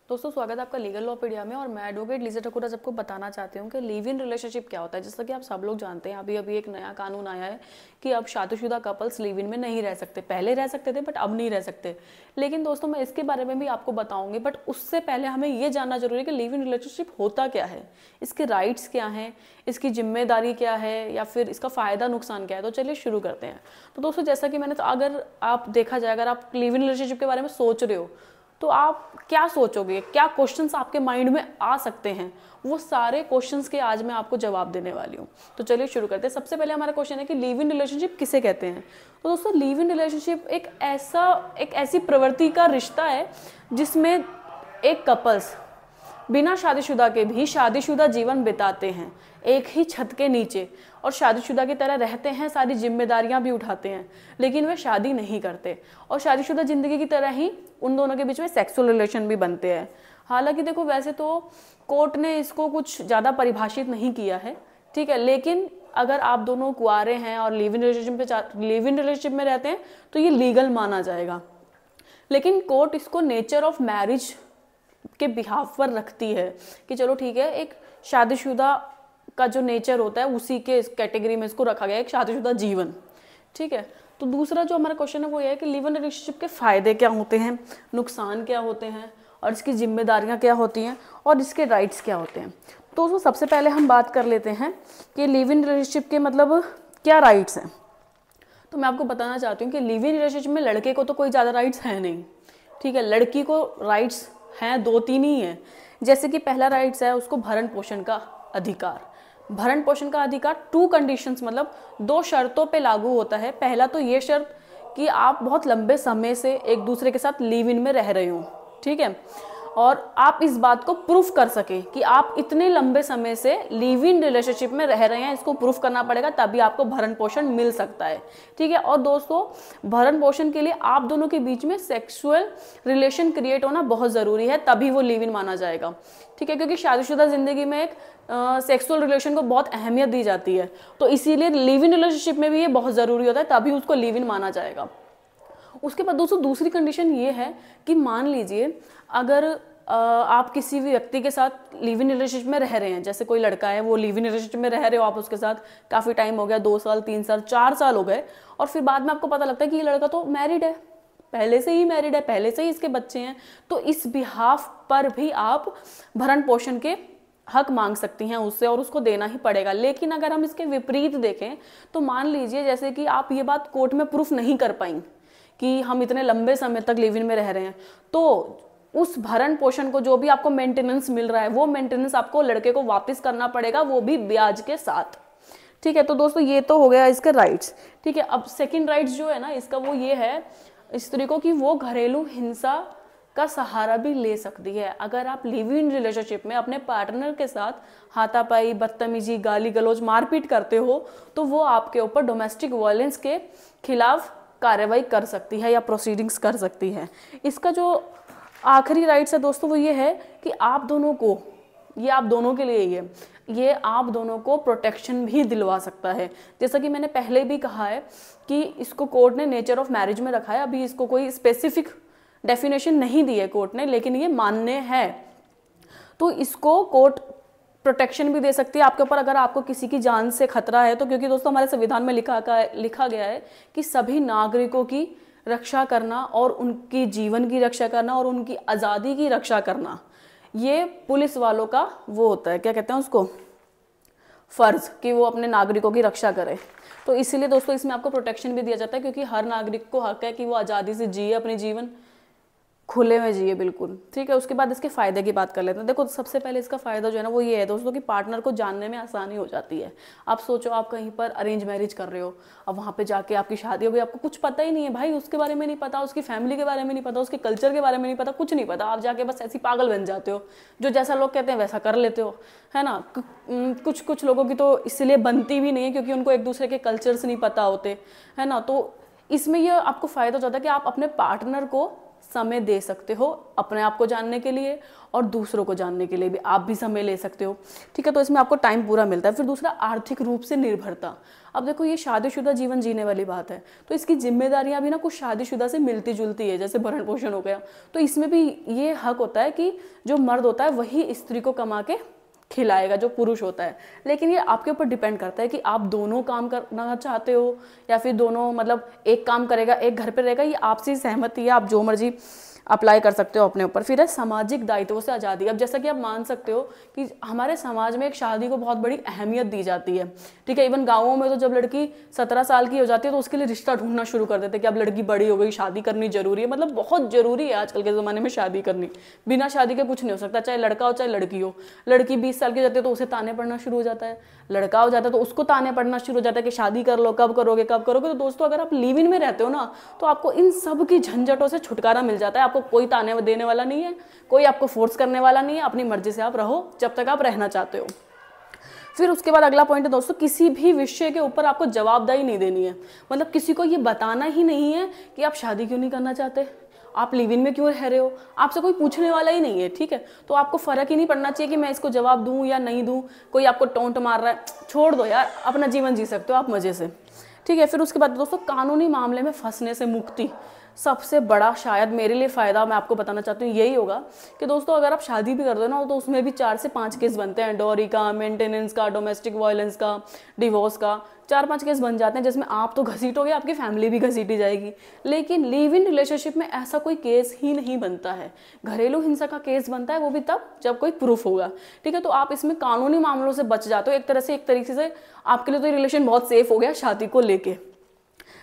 दोस्तों स्वागत है आपका लीगल लॉपीडिया में। और मैं एडवोकेट लीजा ठाकुर आज आपको बताना चाहती हूँ कि लिव इन रिलेशनशिप क्या होता है। जैसा कि आप सब लोग जानते हैं, अभी अभी एक नया कानून आया है कि अब शादीशुदा कपल्स लिव इन में नहीं रह सकते। पहले रह सकते थे बट अब नहीं रह सकते। लेकिन दोस्तों मैं इसके बारे में भी आपको बताऊंगी, बट उससे पहले हमें ये जानना जरूरी है कि लिव इन रिलेशनशिप होता क्या है, इसके राइट्स क्या हैं, इसकी जिम्मेदारी क्या है, या फिर इसका फ़ायदा नुकसान क्या है। तो चलिए शुरू करते हैं। तो दोस्तों जैसा कि मैंने, तो अगर आप देखा जाए, अगर आप लिव इन रिलेशनशिप के बारे में सोच रहे हो तो आप क्या सोचोगे, क्या क्वेश्चंस आपके माइंड में आ सकते हैं, वो सारे क्वेश्चंस के आज मैं आपको जवाब देने वाली हूँ। तो चलिए शुरू करते हैं। सबसे पहले हमारा क्वेश्चन है कि लिव इन रिलेशनशिप किसे कहते हैं। तो दोस्तों लिव इन रिलेशनशिप एक ऐसी प्रवृत्ति का रिश्ता है जिसमें एक कपल्स बिना शादीशुदा के भी शादीशुदा जीवन बिताते हैं, एक ही छत के नीचे, और शादीशुदा की तरह रहते हैं, सारी जिम्मेदारियां भी उठाते हैं, लेकिन वे शादी नहीं करते। और शादीशुदा जिंदगी की तरह ही उन दोनों के बीच में सेक्सुअल रिलेशन भी बनते हैं। हालांकि देखो, वैसे तो कोर्ट ने इसको कुछ ज़्यादा परिभाषित नहीं किया है, ठीक है, लेकिन अगर आप दोनों कुंवारे हैं और लिव इन रिलेशनशिप में रहते हैं तो ये लीगल माना जाएगा। लेकिन कोर्ट इसको नेचर ऑफ मैरिज के बिहाफ पर रखती है कि चलो ठीक है, एक शादीशुदा का जो नेचर होता है उसी के इस कैटेगरी में इसको रखा गया है, एक शादीशुदा जीवन, ठीक है। तो दूसरा जो हमारा क्वेश्चन है वो ये है कि लिव इन रिलेशनशिप के फायदे क्या होते हैं, नुकसान क्या होते हैं, और इसकी जिम्मेदारियां क्या होती हैं, और इसके राइट्स क्या होते हैं। तो सबसे पहले हम बात कर लेते हैं कि लिव इन रिलेशनशिप के मतलब क्या राइट्स हैं। तो मैं आपको बताना चाहती हूँ कि लिव इन रिलेशनशिप में लड़के को तो कोई ज़्यादा राइट्स है नहीं, ठीक है। लड़की को राइट्स हैं दो तीन ही हैं। जैसे कि पहला राइट्स है उसको भरण पोषण का अधिकार। भरण पोषण का अधिकार 2 कंडीशंस, मतलब 2 शर्तों पे लागू होता है। पहला तो ये शर्त कि आप बहुत लंबे समय से एक दूसरे के साथ लिव इन में रह रहे हो, ठीक है, और आप इस बात को प्रूफ कर सके कि आप इतने लंबे समय से लिव इन रिलेशनशिप में रह रहे हैं, इसको प्रूफ करना पड़ेगा, तभी आपको भरण पोषण मिल सकता है, ठीक है। और दोस्तों भरण पोषण के लिए आप दोनों के बीच में सेक्सुअल रिलेशन क्रिएट होना बहुत ज़रूरी है, तभी वो लिव इन माना जाएगा, ठीक है। क्योंकि शादीशुदा जिंदगी में एक सेक्सुअल रिलेशन को बहुत अहमियत दी जाती है, तो इसीलिए लिव इन रिलेशनशिप में भी ये बहुत ज़रूरी होता है, तभी उसको लिव इन माना जाएगा। उसके बाद दोस्तों दूसरी कंडीशन ये है कि मान लीजिए अगर आप किसी भी व्यक्ति के साथ लिव इन रिलेशनशिप में रह रहे हैं, जैसे कोई लड़का है वो लिव इन रिलेशनशिप में रह रहे हो, आप उसके साथ काफ़ी टाइम हो गया, 2 साल 3 साल 4 साल हो गए, और फिर बाद में आपको पता लगता है कि ये लड़का तो मैरिड है, पहले से ही मैरिड है, पहले से ही इसके बच्चे हैं, तो इस बिहाफ पर भी आप भरण पोषण के हक मांग सकती हैं उससे, और उसको देना ही पड़ेगा। लेकिन अगर हम इसके विपरीत देखें तो मान लीजिए जैसे कि आप ये बात कोर्ट में प्रूफ नहीं कर पाई कि हम इतने लंबे समय तक लिव इन में रह रहे हैं, तो उस भरण पोषण को जो भी आपको मेंटेनेंस मिल रहा है वो मेंटेनेंस आपको लड़के को वापस करना पड़ेगा, वो भी ब्याज के साथ, ठीक है। तो दोस्तों ये तो हो गया इसके राइट्स, ठीक है। अब सेकंड राइट्स जो है ना इसका, वो ये है स्त्री को कि वो घरेलू हिंसा का सहारा भी ले सकती है। अगर आप लिव इन रिलेशनशिप में अपने पार्टनर के साथ हाथापाई, बदतमीजी, गाली गलौज, मारपीट करते हो तो वो आपके ऊपर डोमेस्टिक वायलेंस के खिलाफ कार्रवाई कर सकती है या प्रोसीडिंग्स कर सकती है। इसका जो आखिरी राइट्स है दोस्तों वो ये है कि आप दोनों को, ये आप दोनों के लिए ये आप दोनों को प्रोटेक्शन भी दिलवा सकता है। जैसा कि मैंने पहले भी कहा है कि इसको कोर्ट ने नेचर ऑफ मैरिज में रखा है, अभी इसको कोई स्पेसिफिक डेफिनेशन नहीं दी है कोर्ट ने, लेकिन ये मान्य है। तो इसको कोर्ट प्रोटेक्शन भी दे सकती है आपके ऊपर अगर आपको किसी की जान से खतरा है तो, क्योंकि दोस्तों हमारे संविधान में लिखा गया है कि सभी नागरिकों की रक्षा करना और उनकी जीवन की रक्षा करना और उनकी आज़ादी की रक्षा करना, ये पुलिस वालों का वो होता है, क्या कहते हैं उसको, फर्ज, कि वो अपने नागरिकों की रक्षा करे। तो इसीलिए दोस्तों इसमें आपको प्रोटेक्शन भी दिया जाता है, क्योंकि हर नागरिक को हक है कि वो आज़ादी से जिए, अपनी जीवन खुले में जिए, बिल्कुल, ठीक है। उसके बाद इसके फायदे की बात कर लेते हैं। देखो सबसे पहले इसका फायदा जो है ना वो ये है दोस्तों कि पार्टनर को जानने में आसानी हो जाती है। आप सोचो आप कहीं पर अरेंज मैरिज कर रहे हो, अब वहाँ पे जाके आपकी शादी हो गई, आपको कुछ पता ही नहीं है भाई, उसके बारे में नहीं पता, उसकी फैमिली के बारे में नहीं पता, उसके कल्चर के बारे में नहीं पता, कुछ नहीं पता, आप जाके बस ऐसी पागल बन जाते हो, जो जैसा लोग कहते हैं वैसा कर लेते हो, है ना। कुछ लोगों की तो इसलिए बनती भी नहीं है क्योंकि उनको एक दूसरे के कल्चर्स नहीं पता होते, है ना। तो इसमें यह आपको फ़ायदा हो जाता है कि आप अपने पार्टनर को समय दे सकते हो अपने आप को जानने के लिए और दूसरों को जानने के लिए भी आप भी समय ले सकते हो, ठीक है। तो इसमें आपको टाइम पूरा मिलता है। फिर दूसरा, आर्थिक रूप से निर्भरता। अब देखो ये शादीशुदा जीवन जीने वाली बात है, तो इसकी जिम्मेदारियां भी ना कुछ शादीशुदा से मिलती जुलती है, जैसे भरण पोषण हो गया। तो इसमें भी ये हक होता है कि जो मर्द होता है वही स्त्री को कमा के खिलाएगा, जो पुरुष होता है। लेकिन ये आपके ऊपर डिपेंड करता है कि आप दोनों काम करना चाहते हो या फिर दोनों, मतलब एक काम करेगा एक घर पे रहेगा, ये आपसी सहमति है, आप जो मर्जी अप्लाई कर सकते हो अपने ऊपर। फिर है सामाजिक दायित्वों से आज़ादी। अब जैसा कि आप मान सकते हो कि हमारे समाज में एक शादी को बहुत बड़ी अहमियत दी जाती है, ठीक है। इवन गाँवों में तो जब लड़की 17 साल की हो जाती है तो उसके लिए रिश्ता ढूंढना शुरू कर देते हैं कि अब लड़की बड़ी हो गई, शादी करनी जरूरी है। मतलब बहुत जरूरी है आजकल के ज़माने में शादी करनी, बिना शादी के कुछ नहीं हो सकता, चाहे लड़का हो चाहे लड़की हो। लड़की 20 साल की हो जाती है तो उसे ताने पड़ना शुरू हो जाता है, लड़का हो जाता है तो उसको ताने पड़ना शुरू हो जाता है कि शादी कर लो, कब करोगे कब करोगे। तो दोस्तों अगर आप लिव इन में रहते हो ना तो आपको इन सब की झंझटों से छुटकारा मिल जाता है। आपको कोई ताने देने वाला नहीं है, कोई आपको फोर्स करने वाला नहीं है, अपनी मर्जी से आप रहो जब तक आप रहना चाहते हो। फिर उसके बाद अगला पॉइंट है दोस्तों, किसी भी विषय के ऊपर आपको जवाबदारी नहीं देनी है। मतलब किसी को ये बताना ही नहीं है कि आप शादी क्यों नहीं करना चाहते, आप लिव इन में क्यों रह रहे हो, आपसे कोई पूछने वाला ही नहीं है, ठीक है। तो आपको फर्क ही नहीं पड़ना चाहिए कि मैं इसको जवाब दूं या नहीं दूं, कोई आपको टोंट मार रहा है, छोड़ दो यार, अपना जीवन जी सकते हो आप मजे से, ठीक है। फिर उसके बाद दोस्तों, कानूनी मामले में फंसने से मुक्ति। सबसे बड़ा शायद मेरे लिए फ़ायदा मैं आपको बताना चाहती हूँ यही होगा कि दोस्तों अगर आप शादी भी कर दो ना तो उसमें भी 4 से 5 केस बनते हैं, डॉरी का, मेंटेनेंस का, डोमेस्टिक वायलेंस का, डिवोर्स का, 4-5 केस बन जाते हैं जिसमें आप तो घसीटोगे, आपकी फैमिली भी घसीटी जाएगी। लेकिन लिव इन रिलेशनशिप में ऐसा कोई केस ही नहीं बनता है। घरेलू हिंसा का केस बनता है वो भी तब जब कोई प्रूफ होगा, ठीक है। तो आप इसमें कानूनी मामलों से बच जाते हो एक तरीके से आपके लिए तो ये रिलेशन बहुत सेफ हो गया शादी को लेके।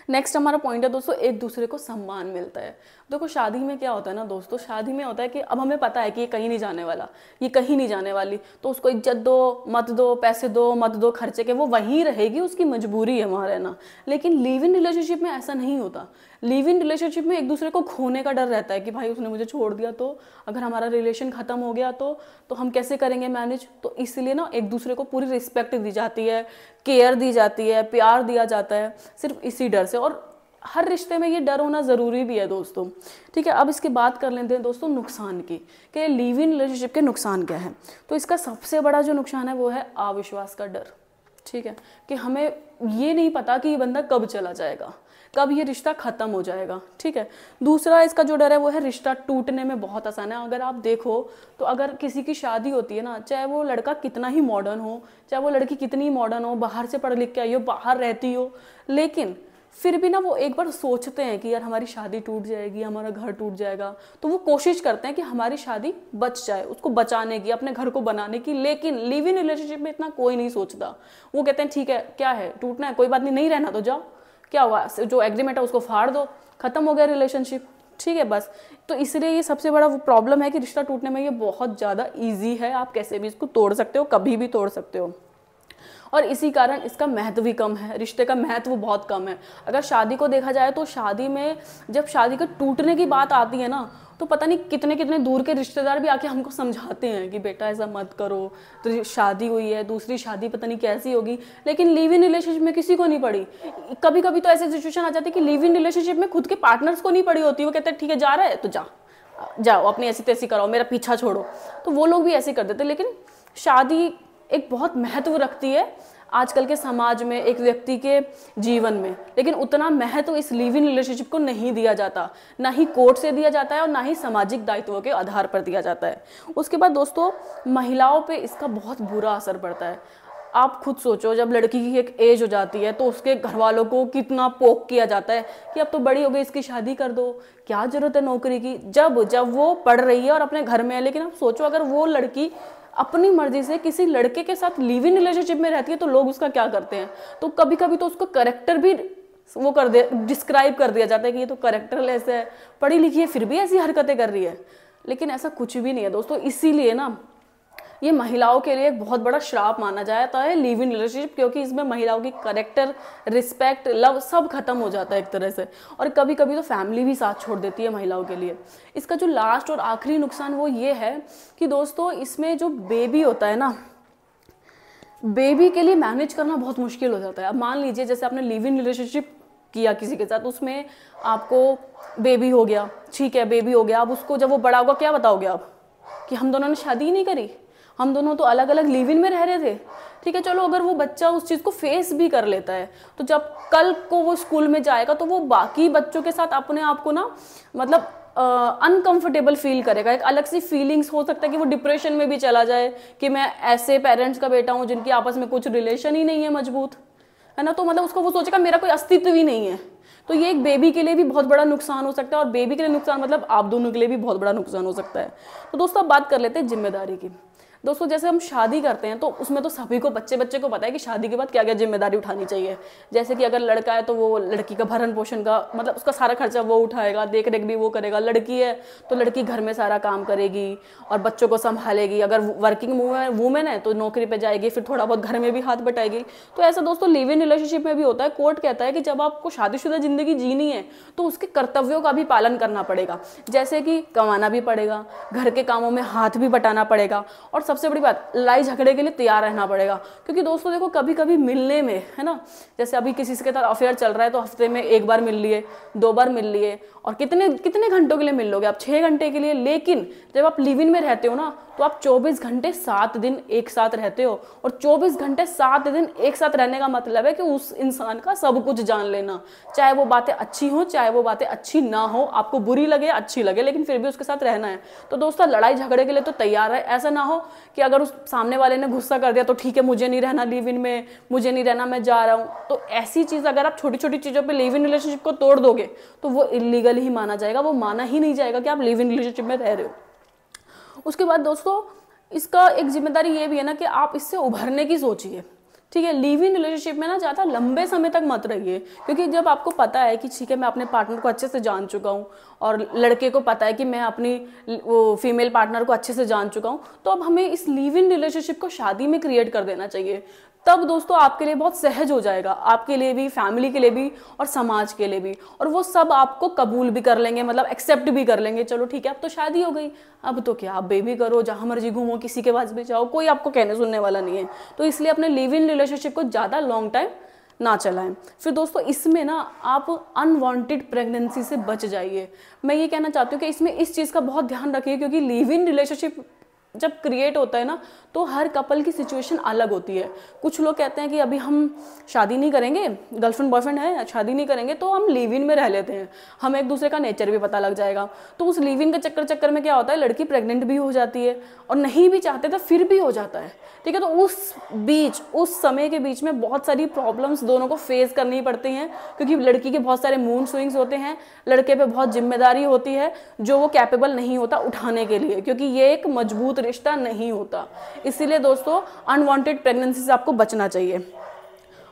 नेक्स्ट हमारा पॉइंट है दोस्तों, एक दूसरे को सम्मान मिलता है। देखो शादी में क्या होता है ना दोस्तों, शादी में होता है कि अब हमें पता है कि ये कहीं नहीं जाने वाला, ये कहीं नहीं जाने वाली, तो उसको इज्जत दो मत दो, पैसे दो मत दो, खर्चे के, वो वहीं रहेगी, उसकी मजबूरी है वहाँ रहना। लेकिन लिव इन रिलेशनशिप में ऐसा नहीं होता। लिव इन रिलेशनशिप में एक दूसरे को खोने का डर रहता है कि भाई उसने मुझे छोड़ दिया तो, अगर हमारा रिलेशन खत्म हो गया तो हम कैसे करेंगे मैनेज। तो इसलिए ना एक दूसरे को पूरी रिस्पेक्ट दी जाती है, केयर दी जाती है, प्यार दिया जाता है, सिर्फ इसी डर से। और हर रिश्ते में ये डर होना ज़रूरी भी है दोस्तों, ठीक है। अब इसकी बात कर लेते हैं दोस्तों नुकसान की, कि लिव इन रिलेशनशिप के नुकसान क्या है। तो इसका सबसे बड़ा जो नुकसान है वो है अविश्वास का डर, ठीक है, कि हमें ये नहीं पता कि ये बंदा कब चला जाएगा, कब ये रिश्ता खत्म हो जाएगा, ठीक है। दूसरा इसका जो डर है वो है रिश्ता टूटने में बहुत आसान है। अगर आप देखो तो अगर किसी की शादी होती है ना, चाहे वो लड़का कितना ही मॉडर्न हो, चाहे वो लड़की कितनी ही मॉडर्न हो, बाहर से पढ़ लिख के आई हो, बाहर रहती हो, लेकिन फिर भी ना वो एक बार सोचते हैं कि यार हमारी शादी टूट जाएगी, हमारा घर टूट जाएगा, तो वो कोशिश करते हैं कि हमारी शादी बच जाए, उसको बचाने की, अपने घर को बनाने की। लेकिन लिव इन रिलेशनशिप में इतना कोई नहीं सोचता। वो कहते हैं ठीक है, क्या है, टूटना है, कोई बात नहीं, नहीं रहना तो जाओ, क्या हुआ, जो एग्रीमेंट है उसको फाड़ दो, खत्म हो गया रिलेशनशिप, ठीक है बस। तो इसलिए ये सबसे बड़ा प्रॉब्लम है कि रिश्ता टूटने में ये बहुत ज़्यादा ईजी है, आप कैसे भी इसको तोड़ सकते हो, कभी भी तोड़ सकते हो। और इसी कारण इसका महत्व भी कम है, रिश्ते का महत्व बहुत कम है। अगर शादी को देखा जाए तो शादी में जब शादी के टूटने की बात आती है ना तो पता नहीं कितने कितने दूर के रिश्तेदार भी आके हमको समझाते हैं कि बेटा ऐसा मत करो, तो शादी हुई है, दूसरी शादी पता नहीं कैसी होगी। लेकिन लिव इन रिलेशनशिप में किसी को नहीं पड़ी। कभी कभी तो ऐसी सिचुएशन आ जाती है कि लिव इन रिलेशनशिप में खुद के पार्टनर्स को नहीं पड़ी होती। वो कहते हैं ठीक है जा रहा है तो जाओ अपनी ऐसी तैसी कराओ, मेरा पीछा छोड़ो, तो वो लोग भी ऐसे कर देते। लेकिन शादी एक बहुत महत्व रखती है आजकल के समाज में, एक व्यक्ति के जीवन में, लेकिन उतना महत्व इस लिव इन रिलेशनशिप को नहीं दिया जाता, ना ही कोर्ट से दिया जाता है और ना ही सामाजिक दायित्वों के आधार पर दिया जाता है। उसके बाद दोस्तों महिलाओं पे इसका बहुत बुरा असर पड़ता है। आप खुद सोचो, जब लड़की की एक एज हो जाती है तो उसके घर वालों को कितना पोक किया जाता है कि अब तो बड़ी हो गई, इसकी शादी कर दो, क्या जरूरत है नौकरी की, जब वो पढ़ रही है और अपने घर में है। लेकिन आप सोचो अगर वो लड़की अपनी मर्जी से किसी लड़के के साथ लिव इन रिलेशनशिप में रहती है तो लोग उसका क्या करते हैं। तो कभी कभी तो उसको करेक्टर भी वो कर दे, डिस्क्राइब कर दिया जाता है कि ये तो करेक्टरलेस है, पढ़ी लिखी है फिर भी ऐसी हरकतें कर रही है। लेकिन ऐसा कुछ भी नहीं है दोस्तों। इसीलिए ना ये महिलाओं के लिए एक बहुत बड़ा श्राप माना जाता है लिव इन रिलेशनशिप, क्योंकि इसमें महिलाओं की करेक्टर, रिस्पेक्ट, लव सब खत्म हो जाता है एक तरह से। और कभी कभी तो फैमिली भी साथ छोड़ देती है महिलाओं के लिए। इसका जो लास्ट और आखिरी नुकसान वो ये है कि दोस्तों इसमें जो बेबी होता है ना, बेबी के लिए मैनेज करना बहुत मुश्किल हो जाता है। अब मान लीजिए जैसे आपने लिव इन रिलेशनशिप किया किसी के साथ, उसमें आपको बेबी हो गया, ठीक है बेबी हो गया, अब उसको जब वो बड़ा होगा क्या बताओगे आप कि हम दोनों ने शादी ही नहीं करी, हम दोनों तो अलग अलग लिव इन में रह रहे थे। ठीक है, चलो अगर वो बच्चा उस चीज़ को फेस भी कर लेता है तो जब कल को वो स्कूल में जाएगा तो वो बाकी बच्चों के साथ अपने आप को ना मतलब अनकंफर्टेबल फील करेगा, एक अलग सी फीलिंग्स हो सकता है कि वो डिप्रेशन में भी चला जाए कि मैं ऐसे पेरेंट्स का बेटा हूँ जिनकी आपस में कुछ रिलेशन ही नहीं है मजबूत, है ना। तो मतलब उसको वो सोचेगा मेरा कोई अस्तित्व ही नहीं है। तो ये एक बेबी के लिए भी बहुत बड़ा नुकसान हो सकता है, और बेबी के लिए नुकसान मतलब आप दोनों के लिए भी बहुत बड़ा नुकसान हो सकता है। तो दोस्तों अब बात कर लेते हैं जिम्मेदारी की। दोस्तों जैसे हम शादी करते हैं तो उसमें तो सभी को बच्चे को पता है कि शादी के बाद क्या क्या जिम्मेदारी उठानी चाहिए। जैसे कि अगर लड़का है तो वो लड़की का भरण पोषण का मतलब उसका सारा खर्चा वो उठाएगा, देख रेख भी वो करेगा। लड़की है तो लड़की घर में सारा काम करेगी और बच्चों को संभालेगी। अगर वर्किंग वूमेन है तो नौकरी पे जाएगी, फिर थोड़ा बहुत घर में भी हाथ बटाएगी। तो ऐसा दोस्तों लिव इन रिलेशनशिप में भी होता है। कोर्ट कहता है कि जब आपको शादीशुदा जिंदगी जीनी है तो उसके कर्तव्यों का भी पालन करना पड़ेगा, जैसे कि कमाना भी पड़ेगा, घर के कामों में हाथ भी बटाना पड़ेगा, और सबसे बड़ी बात लड़ाई झगड़े के लिए तैयार रहना पड़ेगा। क्योंकि दोस्तों देखो कभी कभी मिलने में, है ना, जैसे अभी किसी के साथ अफेयर चल रहा है तो हफ्ते में 1 बार मिल लिए, 2 बार मिल लिए, और कितने कितने घंटों के लिए मिल लोगे आप, 6 घंटे के लिए। लेकिन जब आप लिव इन में रहते हो ना तो आप 24 घंटे 7 दिन एक साथ रहते हो, और 24 घंटे 7 दिन एक साथ रहने का मतलब है कि उस इंसान का सब कुछ जान लेना, चाहे वो बातें अच्छी हो चाहे वो बातें अच्छी ना हो, आपको बुरी लगे अच्छी लगे, लेकिन फिर भी उसके साथ रहना है। तो दोस्तों लड़ाई झगड़े के लिए तो तैयार है। ऐसा ना हो कि अगर उस सामने वाले ने गुस्सा कर दिया तो ठीक है मुझे नहीं रहना लिव इन में, मुझे नहीं रहना, मैं जा रहा हूँ। तो ऐसी चीज़ अगर आप छोटी छोटी चीज़ों पे लिव इन रिलेशनशिप को तोड़ दोगे तो वो इलीगल ही माना जाएगा, वो माना ही नहीं जाएगा कि आप लिव इन रिलेशनशिप में रह रहे हो। उसके बाद दोस्तों इसका एक जिम्मेदारी ये भी है ना कि आप इससे उभरने की सोचिए। ठीक है, लिव इन रिलेशनशिप में ना ज़्यादा लंबे समय तक मत रहिए, क्योंकि जब आपको पता है कि ठीक है मैं अपने पार्टनर को अच्छे से जान चुका हूँ और लड़के को पता है कि मैं अपनी वो फीमेल पार्टनर को अच्छे से जान चुका हूँ, तो अब हमें इस लिव इन रिलेशनशिप को शादी में क्रिएट कर देना चाहिए। तब दोस्तों आपके लिए बहुत सहज हो जाएगा, आपके लिए भी, फैमिली के लिए भी और समाज के लिए भी, और वो सब आपको कबूल भी कर लेंगे, मतलब एक्सेप्ट भी कर लेंगे। चलो ठीक है अब तो शादी हो गई, अब तो क्या, आप बेबी करो, जहाँ मर्जी घूमो, किसी के पास भी जाओ, कोई आपको कहने सुनने वाला नहीं है। तो इसलिए अपने लिव इन रिलेशनशिप को ज़्यादा लॉन्ग टाइम ना चलाएं। फिर दोस्तों इसमें ना आप अनवांटेड प्रेगनेंसी से बच जाइए। मैं ये कहना चाहती हूँ कि इसमें इस चीज़ का बहुत ध्यान रखिए, क्योंकि लिव इन रिलेशनशिप जब क्रिएट होता है ना तो हर कपल की सिचुएशन अलग होती है। कुछ लोग कहते हैं कि अभी हम शादी नहीं करेंगे, गर्लफ्रेंड बॉयफ्रेंड है, शादी नहीं करेंगे तो हम लिव इन में रह लेते हैं, हमें एक दूसरे का नेचर भी पता लग जाएगा। तो उस लिव इन के चक्कर में क्या होता है, लड़की प्रेग्नेंट भी हो जाती है और नहीं भी चाहते तो फिर भी हो जाता है। ठीक है, तो उस समय के बीच में बहुत सारी प्रॉब्लम्स दोनों को फेस करनी पड़ती हैं, क्योंकि लड़की के बहुत सारे मूड स्विंग्स होते हैं, लड़के पे बहुत जिम्मेदारी होती है जो वो कैपेबल नहीं होता उठाने के लिए, क्योंकि ये एक मजबूत रिश्ता नहीं होता। इसीलिए दोस्तों अनवांटेड प्रेगनेंसी से आपको बचना चाहिए।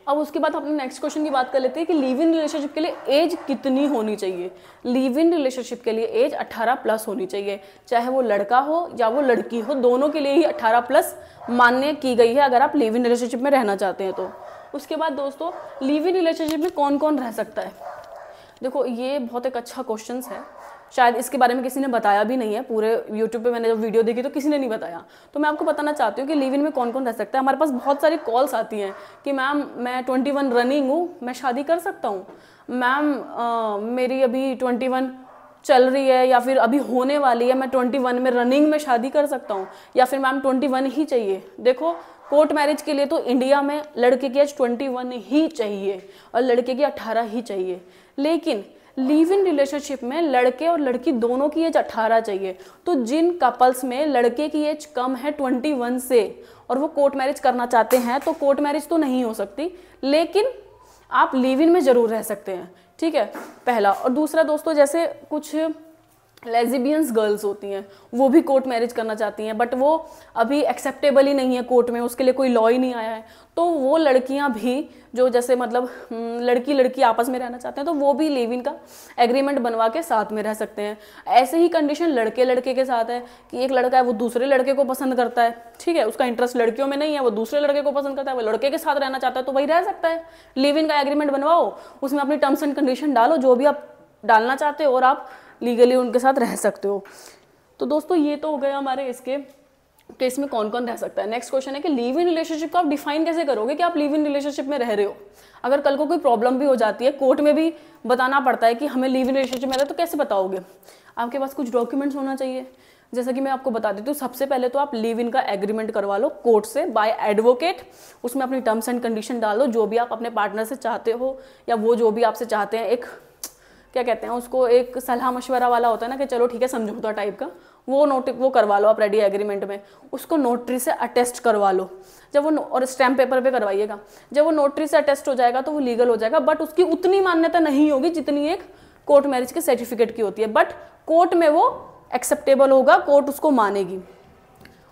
अब उसके बाद अपने नेक्स्ट क्वेश्चन की बात कर लेते हैं कि लिव इन रिलेशनशिप के लिए एज कितनी होनी चाहिए। लिव इन रिलेशनशिप के लिए एज 18+ होनी चाहिए, चाहे वो लड़का हो या वो लड़की हो, दोनों के लिए ही 18+ मान्य की गई है अगर आप लिव इन रिलेशनशिप में रहना चाहते हैं तो। उसके बाद दोस्तों लिव इन रिलेशनशिप में कौन कौन रह सकता है। देखो ये बहुत एक अच्छा क्वेश्चन है, शायद इसके बारे में किसी ने बताया भी नहीं है, पूरे यूट्यूब पे मैंने जब वीडियो देखी तो किसी ने नहीं बताया। तो मैं आपको बताना चाहती हूँ कि लिव इन में कौन कौन रह सकता है। हमारे पास बहुत सारी कॉल्स आती हैं कि मैम मैं 21 रनिंग हूँ, मैं शादी कर सकता हूँ। मैम मेरी अभी 21 चल रही है या फिर अभी होने वाली है, मैं 21 में रनिंग में शादी कर सकता हूँ, या फिर मैम 21 ही चाहिए। देखो कोर्ट मैरिज के लिए तो इंडिया में लड़के की एज 21 ही चाहिए और लड़के की 18 ही चाहिए, लेकिन लिव इन रिलेशनशिप में लड़के और लड़की दोनों की एज 18 चाहिए। तो जिन कपल्स में लड़के की एज कम है 21 से और वो कोर्ट मैरिज करना चाहते हैं तो कोर्ट मैरिज तो नहीं हो सकती, लेकिन आप लिव इन में जरूर रह सकते हैं। ठीक है, पहला। और दूसरा दोस्तों जैसे कुछ लेजिबियंस गर्ल्स होती हैं, वो भी कोर्ट मैरिज करना चाहती हैं, बट वो अभी एक्सेप्टेबल ही नहीं है कोर्ट में, उसके लिए कोई लॉ ही नहीं आया है। तो वो लड़कियां भी जो जैसे मतलब लड़की लड़की आपस में रहना चाहते हैं तो वो भी लिव इन का एग्रीमेंट बनवा के साथ में रह सकते हैं। ऐसे ही कंडीशन लड़के लड़के के साथ है कि एक लड़का है वो दूसरे लड़के को पसंद करता है, ठीक है, उसका इंटरेस्ट लड़कियों में नहीं है, वो दूसरे लड़के को पसंद करता है, वो लड़के के साथ रहना चाहता है तो वही रह सकता है। लिव इन का एग्रीमेंट बनवाओ, उसमें अपनी टर्म्स एंड कंडीशन डालो जो भी आप डालना चाहते हो और आप लीगली उनके साथ रह सकते हो। तो दोस्तों ये तो हो गए हमारे इसके केस में कौन कौन रह सकता है। नेक्स्ट क्वेश्चन है कि लिव इन रिलेशनशिप को आप डिफाइन कैसे करोगे कि आप लिव इन रिलेशनशिप में रह रहे हो। अगर कल को कोई प्रॉब्लम भी हो जाती है, कोर्ट में भी बताना पड़ता है कि हमें लिव इन रिलेशनशिप में रहता है, तो कैसे बताओगे। आपके पास कुछ डॉक्यूमेंट्स होना चाहिए। जैसा कि मैं आपको बता देती हूँ, सबसे पहले तो आप लिव इन का एग्रीमेंट करवा लो कोर्ट से बाय एडवोकेट। उसमें अपनी टर्म्स एंड कंडीशन डाल दो, जो भी आप अपने पार्टनर से चाहते हो या वो जो भी आपसे चाहते हैं। एक क्या कहते हैं उसको, एक सलाह मशवरा वाला होता है ना कि चलो ठीक है समझौता टाइप का, वो करवा लो आप रेडी एग्रीमेंट में। उसको नोटरी से अटेस्ट करवा लो। जब वो और स्टैम्प पेपर पे करवाइएगा। जब वो नोटरी से अटेस्ट हो जाएगा तो वो लीगल हो जाएगा, बट उसकी उतनी मान्यता नहीं होगी जितनी एक कोर्ट मैरिज के सर्टिफिकेट की होती है, बट कोर्ट में वो एक्सेप्टेबल होगा, कोर्ट उसको मानेगी।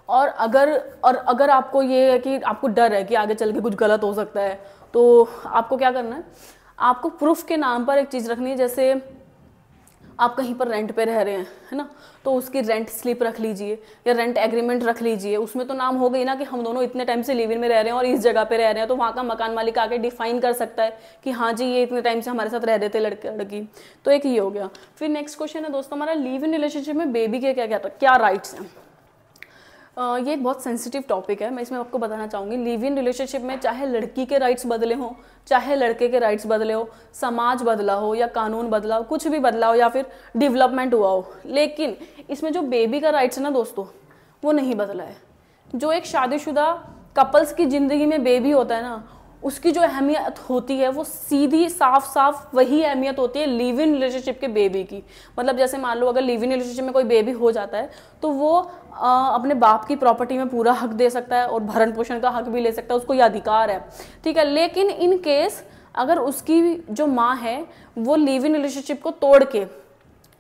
और अगर आपको ये है कि आपको डर है कि आगे चल के कुछ गलत हो सकता है, तो आपको क्या करना है, आपको प्रूफ के नाम पर एक चीज़ रखनी है। जैसे आप कहीं पर रेंट पे रह रहे हैं, है ना, तो उसकी रेंट स्लिप रख लीजिए या रेंट एग्रीमेंट रख लीजिए। उसमें तो नाम हो गई ना कि हम दोनों इतने टाइम से लिव इन में रह रहे हैं और इस जगह पे रह रहे हैं, तो वहाँ का मकान मालिक आके डिफाइन कर सकता है कि हाँ जी ये इतने टाइम से हमारे साथ रह रहे थे लड़के लड़की। तो एक ये हो गया। फिर नेक्स्ट क्वेश्चन है दोस्तों हमारा, लिव इन रिलेशनशिप में बेबी के क्या राइट्स हैं। ये एक बहुत सेंसिटिव टॉपिक है। मैं इसमें आपको बताना चाहूँगी, लिव इन रिलेशनशिप में चाहे लड़की के राइट्स बदले हों, चाहे लड़के के राइट्स बदले हो, समाज बदला हो या कानून बदला हो, कुछ भी बदला हो या फिर डेवलपमेंट हुआ हो, लेकिन इसमें जो बेबी का राइट्स है ना दोस्तों, वो नहीं बदला है। जो एक शादीशुदा कपल्स की ज़िंदगी में बेबी होता है ना, उसकी जो अहमियत होती है वो सीधी साफ साफ वही अहमियत होती है लिव इन रिलेशनशिप के बेबी की। मतलब जैसे मान लो अगर लिव इन रिलेशनशिप में कोई बेबी हो जाता है तो वो अपने बाप की प्रॉपर्टी में पूरा हक दे सकता है और भरण पोषण का हक भी ले सकता है, उसको ये अधिकार है, ठीक है। लेकिन इन केस अगर उसकी जो माँ है वो लिव इन रिलेशनशिप को तोड़ के,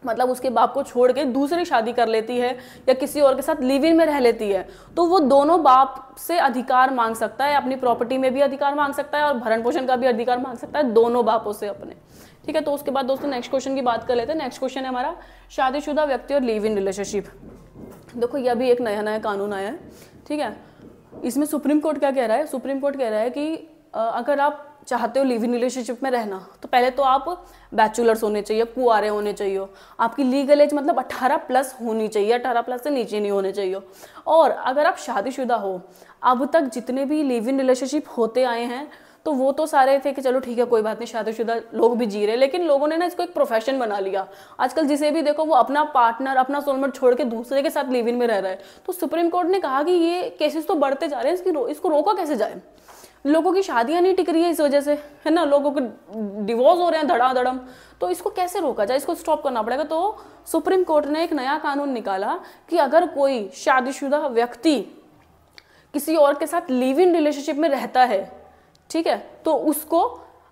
मतलब उसके बाप को छोड़ के दूसरी शादी कर लेती है या किसी और के साथ लिव इन में रह लेती है, तो वो दोनों बाप से अधिकार मांग सकता है, अपनी प्रॉपर्टी में भी अधिकार मांग सकता है और भरण पोषण का भी अधिकार मांग सकता है, दोनों बापों से अपने, ठीक है। तो उसके बाद दोस्तों नेक्स्ट क्वेश्चन की बात कर लेते हैं। नेक्स्ट क्वेश्चन है हमारा, शादीशुदा व्यक्ति और लिव इन रिलेशनशिप। देखो यह भी एक नया कानून आया है, ठीक है। इसमें सुप्रीम कोर्ट क्या कह रहा है, सुप्रीम कोर्ट कह रहा है कि अगर आप चाहते हो लिव इन रिलेशनशिप में रहना, तो पहले तो आप बैचलर्स होने चाहिए, कुंवारे होने चाहिए, आपकी लीगल एज मतलब 18+ होनी चाहिए, 18+ से नीचे नहीं होने चाहिए। और अगर आप शादीशुदा हो, अब तक जितने भी लिव इन रिलेशनशिप होते आए हैं तो वो तो सारे थे कि चलो ठीक है कोई बात नहीं, शादीशुदा लोग भी जी रहे, लेकिन लोगों ने ना इसको एक प्रोफेशन बना लिया। आजकल जिसे भी देखो वो अपना पार्टनर, अपना सोलमेट छोड़ के दूसरे के साथ लिव इन में रह रहा है। तो सुप्रीम कोर्ट ने कहा कि ये केसेस तो बढ़ते जा रहे हैं, इसको रोका कैसे जाए। लोगों की शादियां नहीं टिक रही है इस वजह से, है ना, लोगों के डिवोर्स हो रहे हैं धड़ाधड़म, तो इसको कैसे रोका जाए, इसको स्टॉप करना पड़ेगा। तो सुप्रीम कोर्ट ने एक नया कानून निकाला कि अगर कोई शादीशुदा व्यक्ति किसी और के साथ लिव इन रिलेशनशिप में रहता है, ठीक है, तो उसको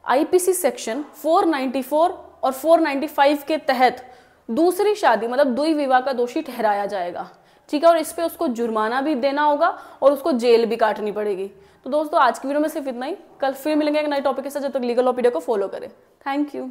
आईपीसी सेक्शन 494 और 495 के तहत दूसरी शादी मतलब द्वि विवाह का दोषी ठहराया जाएगा, ठीक है। और इस पे उसको जुर्माना भी देना होगा और उसको जेल भी काटनी पड़ेगी। तो दोस्तों आज की वीडियो में सिर्फ इतना ही, कल फिर मिलेंगे एक नए टॉपिक के साथ। जब तक लीगल ओपीडिया को फॉलो करें। Thank you.